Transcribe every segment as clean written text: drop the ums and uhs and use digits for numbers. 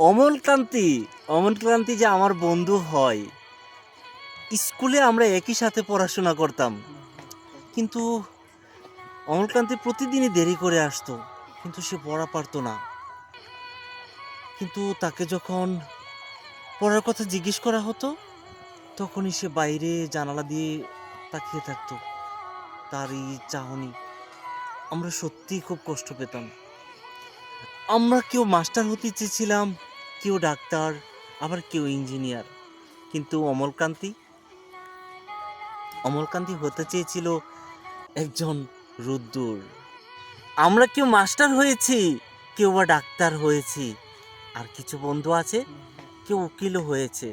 অমলকান্তি অমলকান্তি যে আমার বন্ধু হয়। স্কুলে আমরা একই সাথে পড়াশোনা করতাম, কিন্তু অমলকান্তি প্রতিদিনই দেরি করে আসতো, কিন্তু সে পড়া পারতো না। কিন্তু তাকে যখন পড়ার কথা জিজ্ঞেস করা হতো, তখনই সে বাইরে জানালা দিয়ে তাকিয়ে থাকতো। তার এই চাহনি আমরা সত্যিই খুব কষ্ট পেতাম। আমরা কেউ মাস্টার হতে চেয়েছিলাম, কেউ ডাক্তার, আবার কেউ ইঞ্জিনিয়ার। কিন্তু অমলকান্তি হতে চেয়েছিল একজন রোদ্দুর। আমরা কেউ মাস্টার হয়েছি, কেউ বা ডাক্তার হয়েছি, আর কিছু বন্ধু আছে কেউ উকিলও হয়েছে।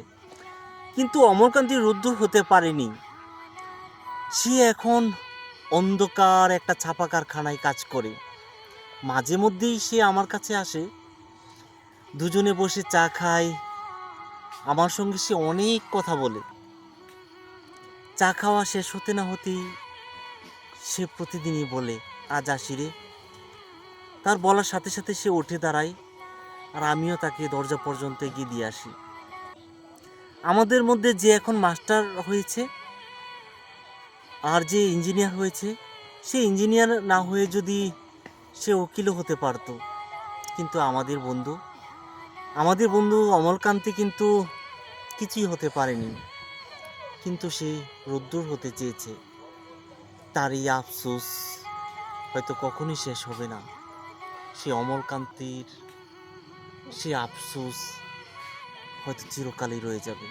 কিন্তু অমলকান্তি রোদ্দুর হতে পারেনি। সে এখন অন্ধকার একটা ছাপা কারখানায় কাজ করে। মাঝে মধ্যেই সে আমার কাছে আসে, দুজনে বসে চা খাই। আমার সঙ্গে সে অনেক কথা বলে। চা খাওয়া শেষ হতে না হতেই সে প্রতিদিনই বলে, আজ আসি রে। তার বলার সাথে সাথে সে উঠে দাঁড়ায়, আর আমিও তাকে দরজা পর্যন্ত এগিয়ে দিয়ে আসি। আমাদের মধ্যে যে এখন মাস্টার হয়েছে আর যে ইঞ্জিনিয়ার হয়েছে, সে ইঞ্জিনিয়ার না হয়ে যদি সে উকিলও হতে পারতো। কিন্তু আমাদের বন্ধু অমলকান্তি কিন্তু কিছুই হতে পারেনি। কিন্তু সে রোদ্দুর হতে চেয়েছে। তার এই আফসোস হয়তো কখনোই শেষ হবে না। সে অমলকান্তির সে আফসোস হয়তো চিরকালই রয়ে যাবে।